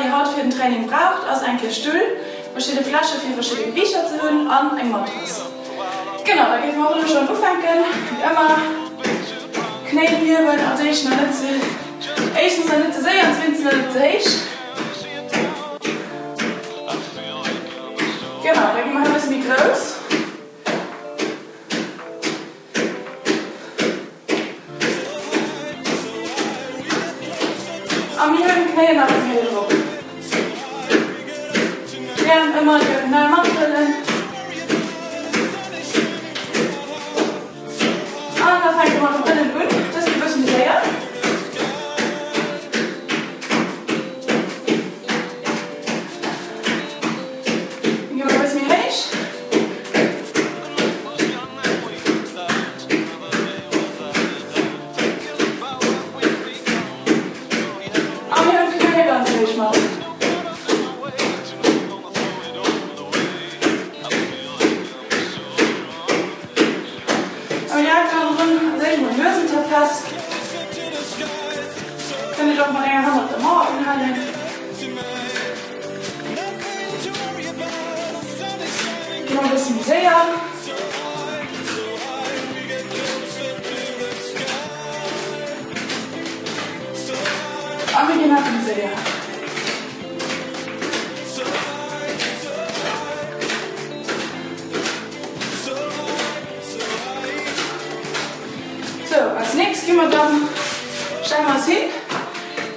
die Haut für den Training braucht, ist ein Stuhl, verschiedene Flaschen für verschiedene Bücher zu holen und ein Matras. Genau, da gehen wir auch schon anfangen. Wie immer, Knäheheben, also ich noch nicht so, erstens noch nicht so sehr, und zweitens noch nicht so heiß. Genau, da gehen wir ein bisschen groß. Und wir haben Knie nach dem Himmel drauf. Wir haben immer die Normalmatrillen. Und dann fangen wir mal von innen an. Das ist ein bisschen sehr. Dann gehen wir ein bisschen heiß. Könnt ihr doch mal länger Hand auf der Mauer anhalten. Noch ein bisschen sehr. Und wir gehen nach dem sehr. So, als nächstes gehen wir dann, stellen wir uns hin,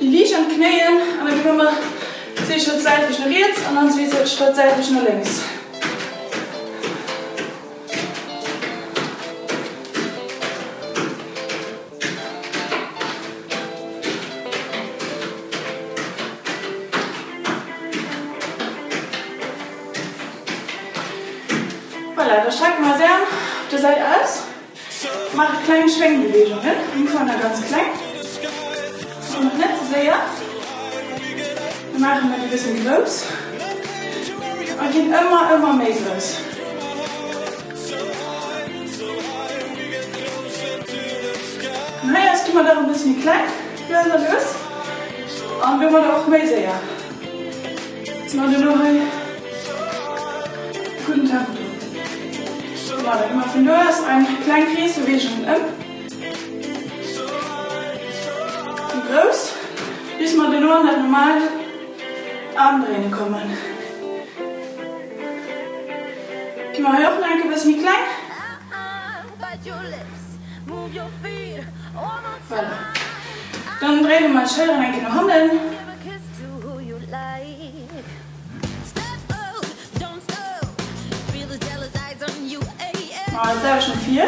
die Liege und Knien, und dann gehen wir einen Schritt seitlich nach rechts und dann einen Schritt seitlich nach links. Voilà, das strecken wir sehr auf der Seite aus. Macht kleine Schwenkbewegungen. Wir fangen da ganz klein. Und noch nicht so sehr. Dann machen wir ein bisschen groß. Und gehen immer mehr groß. Na, jetzt tun wir da ein bisschen klein. Lösen wir los. Und wir machen auch mehr sehr. Jetzt machen wir noch einen guten Tag. Dann gehen wir von da aus einen kleinen Kreis bewegen. Und groß, bis wir dann nur an das normale Armdrehen kommen. Gehen wir hier auch noch ein bisschen klein. Voilà. Dann drehen wir mal schnell ein bisschen nach Handen. Jetzt habe ich schon 4.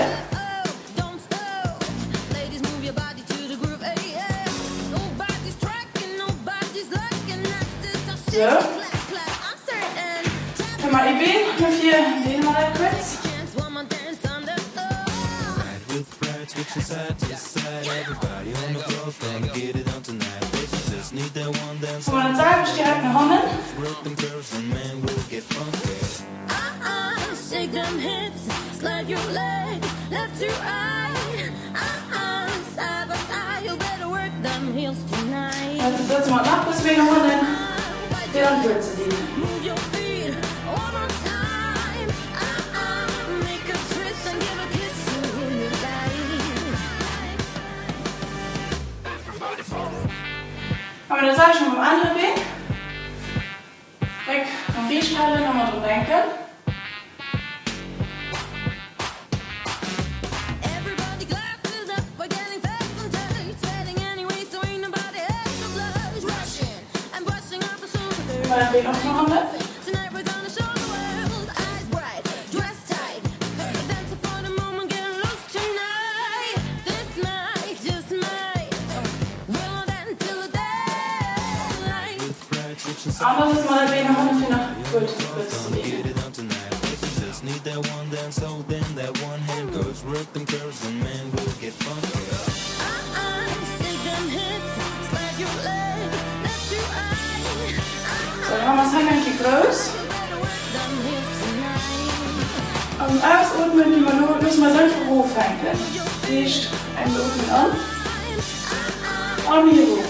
So. Können wir eben noch 4 den mal kurz. So, dann sage ich direkt nach Handen. Shake them hips, slide your legs, left to right. Side by side, you better work them heels tonight. Also setz mal nach, bis wir noch mal dann kürzen die. Move your feet, one more time. Make a twist and give a kiss to who you like. Aber das sage ich schon beim anderen Weg. Weg vom Riechhalle, nochmal drum denken. Dann den auch noch Hände. Aber das ist mal ein wenig nach Hände für nach gut zu legen. So, dann machen wir das Handgelenk groß. Und ausatmen, die müssen wir sanft hochfangen. Licht einatmen an. Und hier hoch.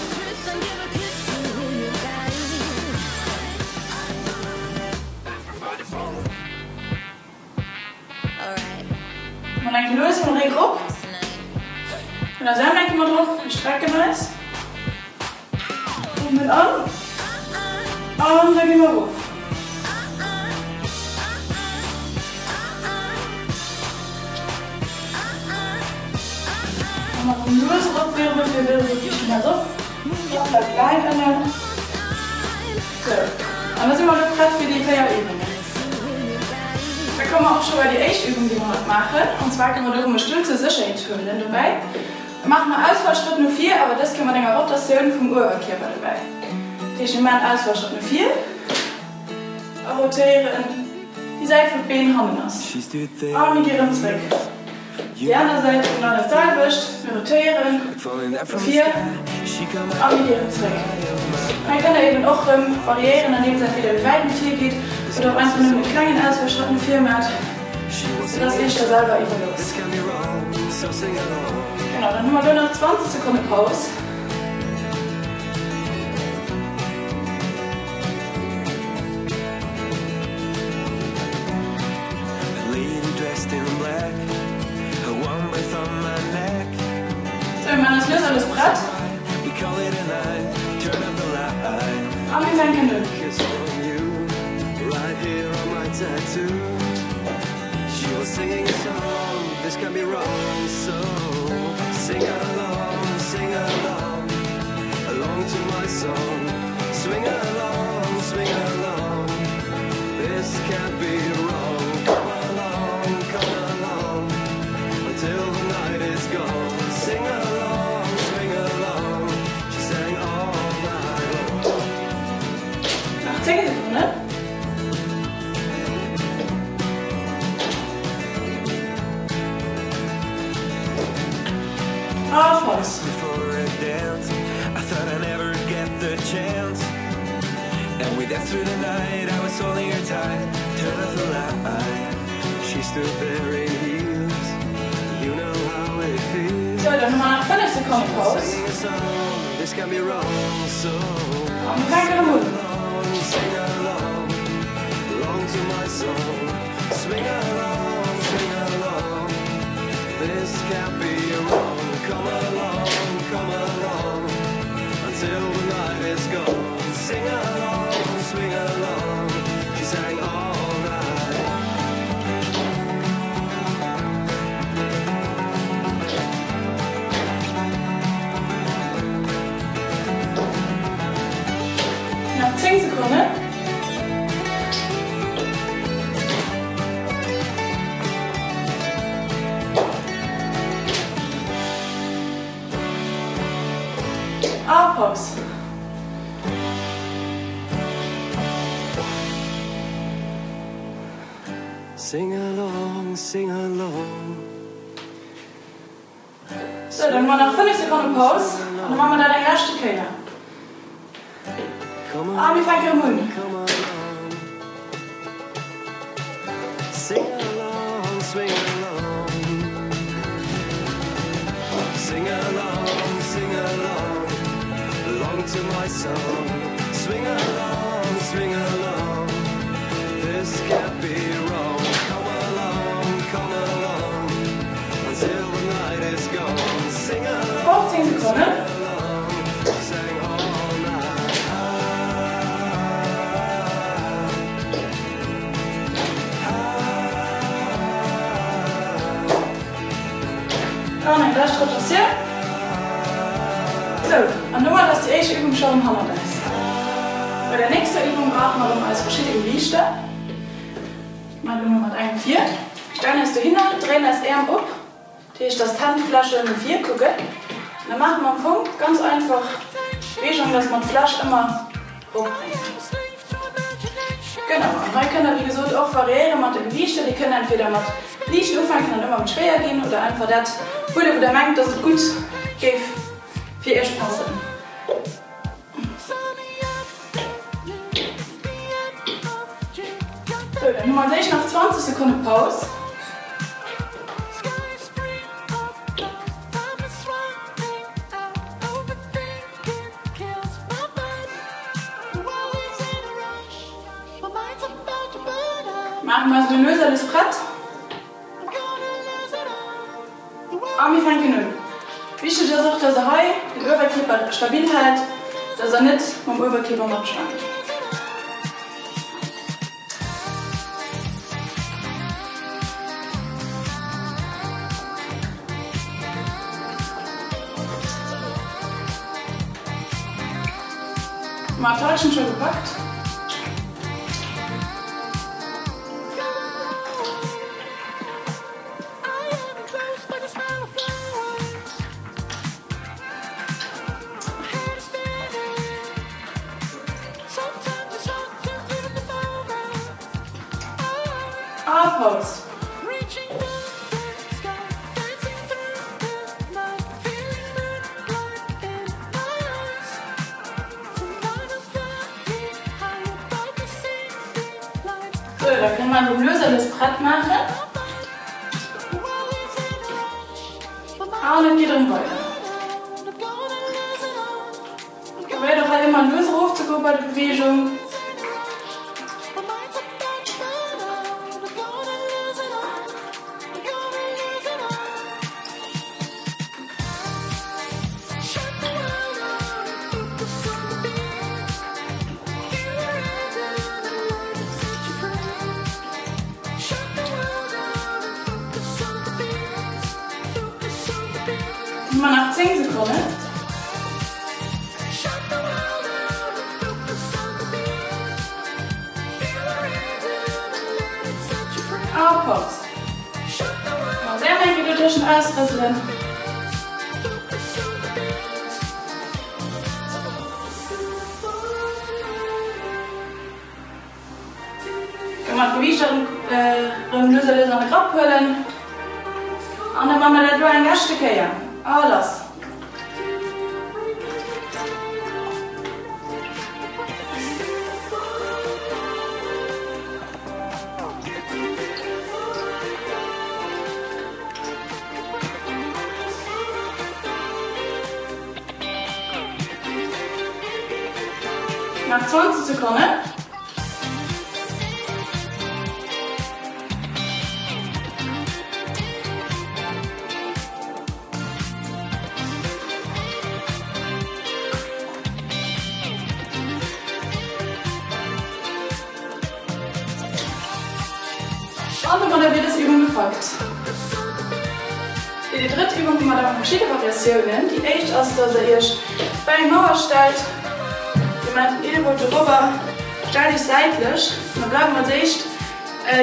dann lösen wir den Gruppe. Und dann sagen wir mal drauf, wir strecken es. Und mit an. Und dann gehen wir rauf. Und noch ein lösen Rückwirbel, wir wirbeln wirklich mehr so. Und bleibt gleich an der. So. Und dann sind wir noch bereit für die Feierübungen. Da kommen wir auch schon bei der ersten Übung, die wir heute machen. Und zwar können wir eine stütze Sicherheitshülle dabei. Wir machen mal Ausfallschritt nur 4, aber das können wir dann auch Rotation vom Oberkörper dabei. Ich nehme mal Ausfallschritt nur 4. Rotieren die Seite von den Beinen haben aus. Arme gehen zurück. Die andere Seite genau dasselbe. Wir rotieren. 4. Arme gehen zurück. Man kann da eben auch variieren, an dem Seite wieder wie weit mit 4 geht. Oder auch einfach nur mit kleinen Ausfallschritten 4 macht. Sodass ich da selber eben los. Genau, dann haben wir nur noch 20 Sekunden Pause. So, wir machen das löserles Brett. Aber wir fangen genug. She was singing a song, this can be wrong, so sing along, along to my song. Swing along, this can't be wrong. Come along, until the night is gone. Sing along, she sang all night long. Nach 10 Sekunden. Before a dance, I thought I'd never get the chance. And we danced through the night, I was holding her tight. Turn off the light, she stood there in heels. You know how it feels. So, dann nochmal nach 5 Sekunden Pause. Singing a song, this can be wrong, so Und wir fangen genug. sing along, along to my song. Swing along, this can't be wrong. Come along, until the night is gone. Sing along, swing along, she sang all night. Nach 10 Sekunden. Pause. Sing along. So, dann machen wir nach 5 Sekunden Pause. Und dann machen wir da den ersten Keller. Arme fangen im Mund. Sing along, swing along. Sing along, along to my song. Swing along, this can't be wrong. Come along, until the night is gone. Sing along, 15 Sekunden. sing all night. Und ein gleich rotieren. So, und nur mal, dass die erste Übung schon im Hammer ist. Bei der nächsten Übung brauchen wir noch als verschiedene Gewichte. Mal Nummer 1, 4. Stellen es hin, drehen das Arm ab. Hier ist das Handflasche mit 4 gucken. Und dann machen wir am Funk ganz einfach Bewegung, dass man die Flasche immer hochbringt. Genau, und dann können wir, wie gesagt, auch variieren mit den Gewichten. Die können entweder mit leicht anfangen und immer mit schwer gehen oder einfach das, wo der meint, dass es gut geht, für ihr passen. So, dann Nummer 6 nach 20 Sekunden Pause. Machen wir so ein löserles Brett. wie fängt genug. Wichtig ist auch, dass er den Oberkörper stabil hält, dass er nicht vom Oberkörper abschwankt. Mal Täuschen schon gepackt. Pause. So, da kann man ein lösernes Brett machen. Und dann geht es weiter. Probier doch halt immer löser hochzugehen bei der Bewegung. Immer nach 10 Sekunden. Pause. Sehr mächtige Taschen ausrüsseln. Wenn man Gewicht lösen eine Grappe holen. Und dann machen wir da ein Gaststück her. Alles. Nach 20 Sekunden. Und dann wird das Übung gepackt. Die dritte Übung haben wir dann verschiedene Variationen. Die erste ist, dass ihr euch bei der Mauer stellt. Ihr macht Elbow drüber, stellt euch seitlich. Dann bleiben wir sich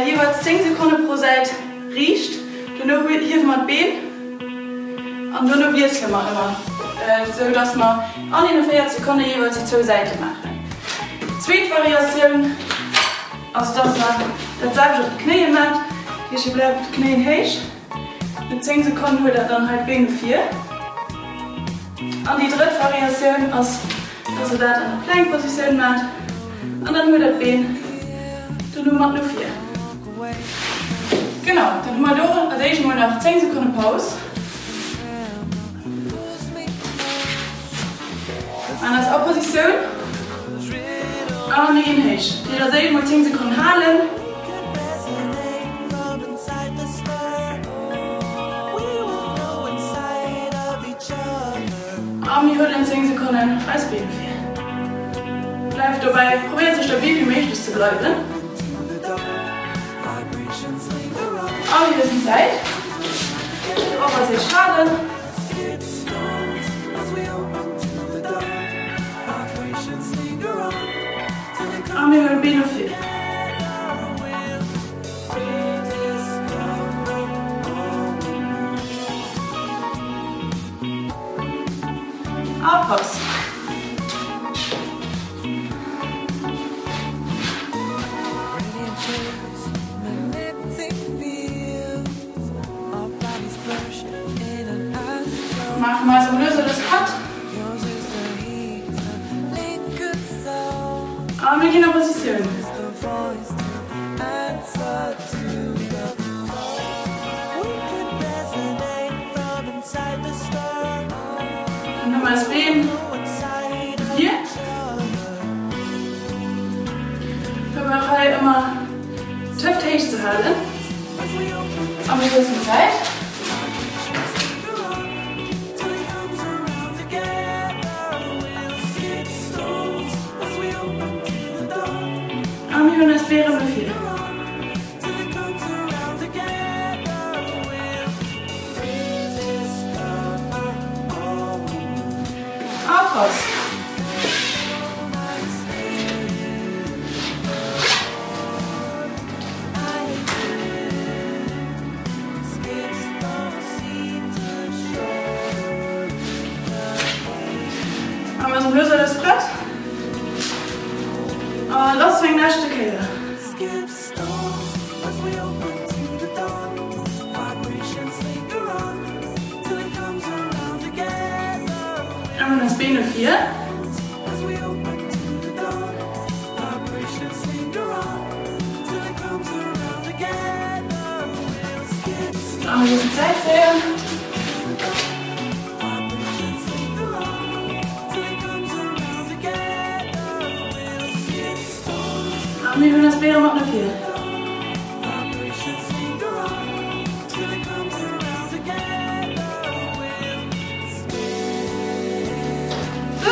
jeweils 10 Sekunden pro Seite riecht. Dann hier mal das Bein und dann wirbeln wir immer. So dass wir an den 40 Sekunden jeweils die 2 Seiten machen. Die zweite Variation ist, dass man das selbst auf die Knie macht. Hier bleibt die Knie hoch. In 10 Sekunden holt er dann halt Bein 4. Und die dritte Variation ist, dass er das in einer Plank-Position macht. Und dann holt er Bein nur 4. Genau, dann haben wir durch. Also ich mal nach 10 Sekunden Pause. Und als Opposition. Und ihn hoch. Jeder seht mal 10 Sekunden halten. Und wir holen in 10 Sekunden als Bein 4. Bleibt dabei, probiert so stabil wie möglich zu bleiben. Und wir wissen Zeit. Auch was jetzt schade. Und wir holen Bein 4. Pause. Machen wir so löse das Cut. Und wir gehen in Position. Und nochmal das Bein hier. Wir halt immer Hüfte zu halten. Und wir wissen Zeit. wir hören das wäre so viel. Auch raus. Haben wir so löser das Brett. Und das fängt der Stück her. Haben wir das B04. Haben wir diese Zeit sehen. Wir hören das Bären macht eine 4. So.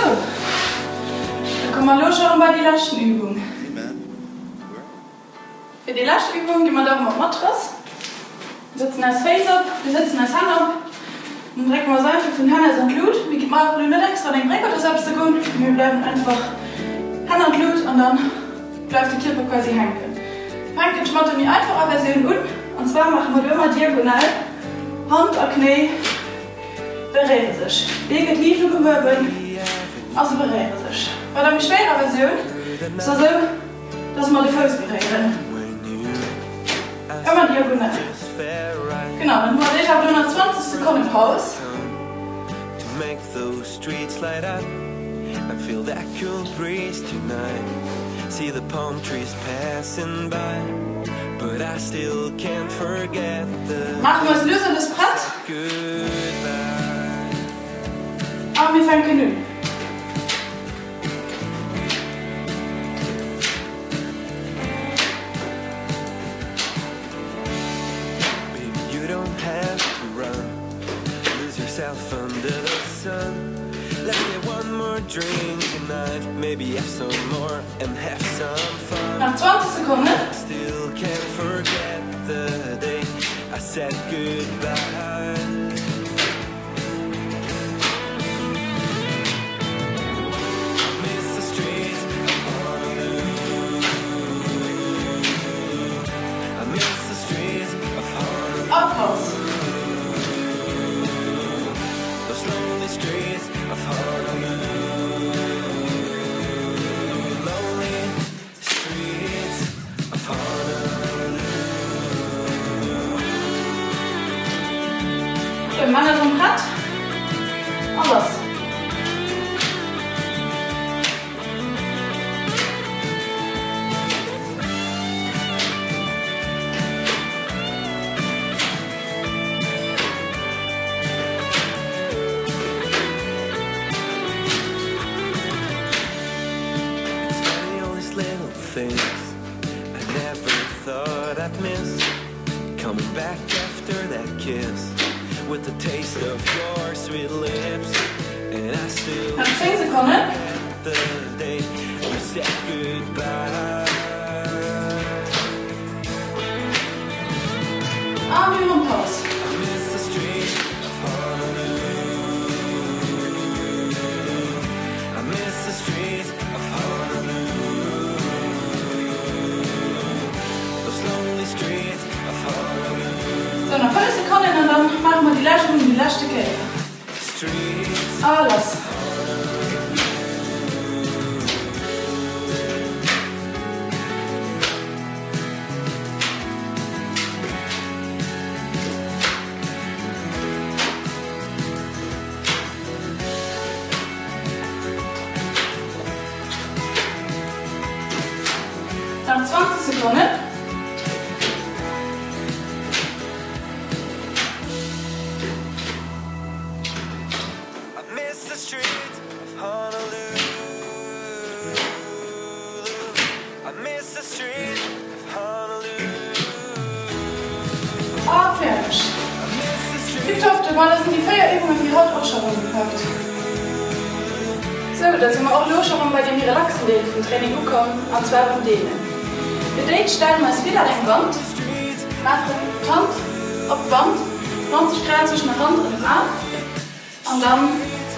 Dann kommen wir los schon bei der letzten Übung. Für die letzte Übung gehen wir da auf Matras. Wir setzen das Face ab, wir setzen das Hand ab. Dann drücken wir Seite von Hand und Blut. Wir geben auch nicht extra den Break oder selbst Sekunden. Wir bleiben einfach Hand und Blut und dann bleibt die Kippe quasi hängen. Fangen schmattern die einfache Version an. Und zwar machen wir immer diagonal. Hand und Knie berühren sich. Wege liegen und überwinden. Also berühren sich. Bei der schweren Version ist es so, dass wir die Füße berühren. Immer diagonal. Genau, dann mache ich auf 120 Sekunden Pause. See the palm trees passing by, but I still can't forget the Machen wir das Lösen des Brett. goodbye. Aber wir fangen genug. Baby, you don't have to run, lose yourself under the sun. Let's get one more drink tonight, maybe have some more and have some fun. Nach 20 Sekunden. Still can't forget the day I said goodbye. Miss the streets of Honolulu. I miss the streets of Honolulu. Abpause. Those lonely streets of Honolulu. Lonely streets of Honolulu. Wir machen so ein Brett. Alles. Things I never thought I'd miss. Coming back after that kiss with the taste of your sweet lips. And I still Nach 10 Sekunden. the day we said goodbye. Wir machen Pause. I miss the streets of Honolulu. I miss the streets of Honolulu. Those lonely streets of Honolulu. So, noch 5 Sekunden und dann machen wir die letzte und die letzte Kette. Streets. Alles. Nach 20 Sekunden. I miss the streets of Honolulu. I miss the streets of Honolulu. Fertig. I miss the streets. Tipptopp, das sind die Feierübungen, die Haut auch schon rumgepackt. So, da sind wir auch los schon bei dem Relaxen vom Training gekommen, und zwar beim Dehnen. Für dich stellen wir es wieder an die Wand. Machen die Hand auf die Wand, 90 Grad zwischen der Hand und dem Arm. Und dann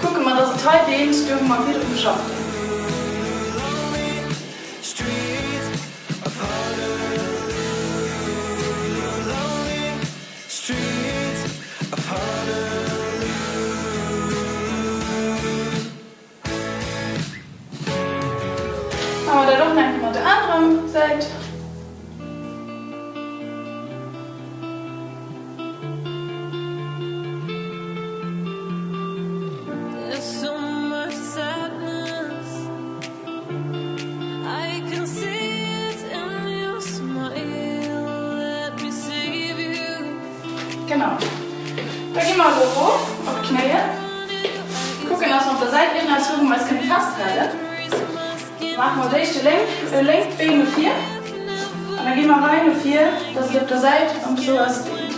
gucken wir, dass es toll dehnt, dürfen wir wieder umschaffen. Aber da doch nehmen wir die andere Seite. Genau. Da gehen wir hoch auf die Knie. Gucken, dass wir auf der Seite innen als Rücken, weil es keine Fastteile. Machen wir durch die Lenk, Beine 4. Und dann gehen wir rein auf 4, dass ihr auf der Seite und so was dehnt.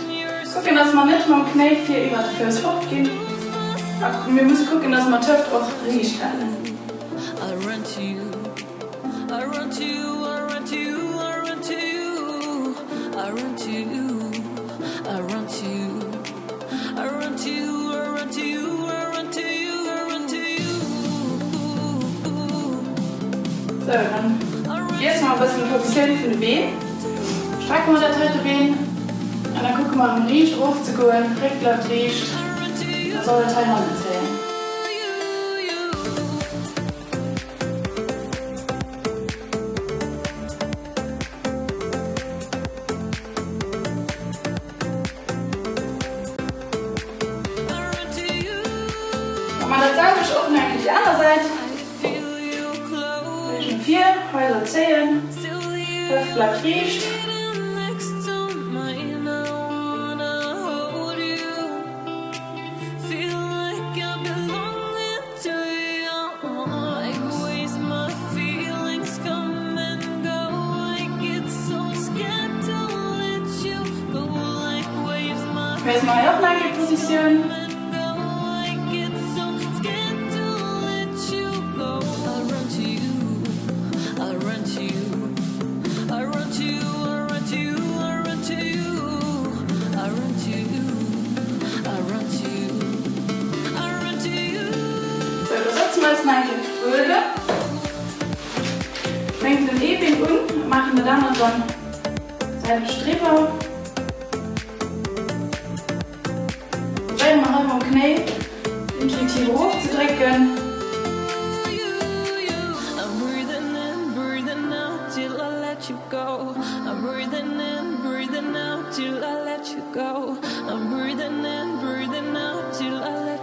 Gucken, dass wir nicht mit dem Knie 4 über die Füße fortgehen. Aber wir müssen gucken, dass wir Töpfe auch richtig halten. So, dann erstmal ein bisschen fokussieren für den Bein. Strecken wir das dritte Bein. Und dann gucken wir, am Riecht aufzugehen. Direkt läuft Riecht. Da soll der Teil noch erzählen. Wenn man das selber ist, offen eigentlich die andere Seite. 4, Häuser zählen, Hüftblatt riecht. Jetzt mal hier auf eine Position. Als meine Brille. Fängt den E-Bein um, machen wir dann unseren Streber. Probieren wir halt am Knie intuitiv hochzudrücken.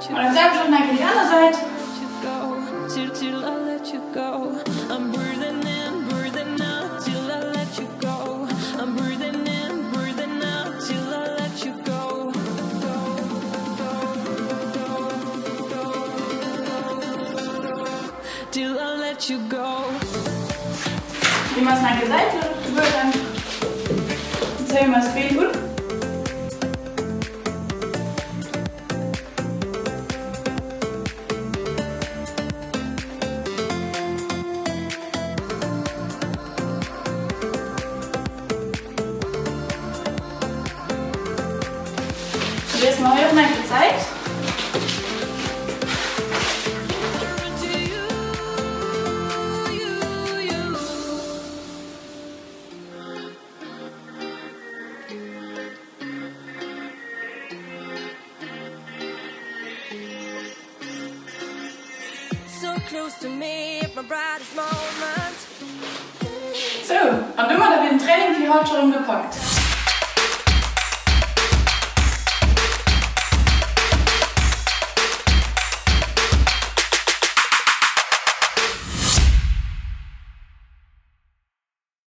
Und dann selber schon eigentlich die andere Seite. Till I let you go. I'm breathing in, breathing out till I let you go. I'm breathing in, breathing out till I let you go. Till I let you go. Wie man es nach der Seite wird, dann zählen wir das Bein gut. Jetzt mal hier mal gezeigt. So, und immer da wird ein Training für heute schon gepackt.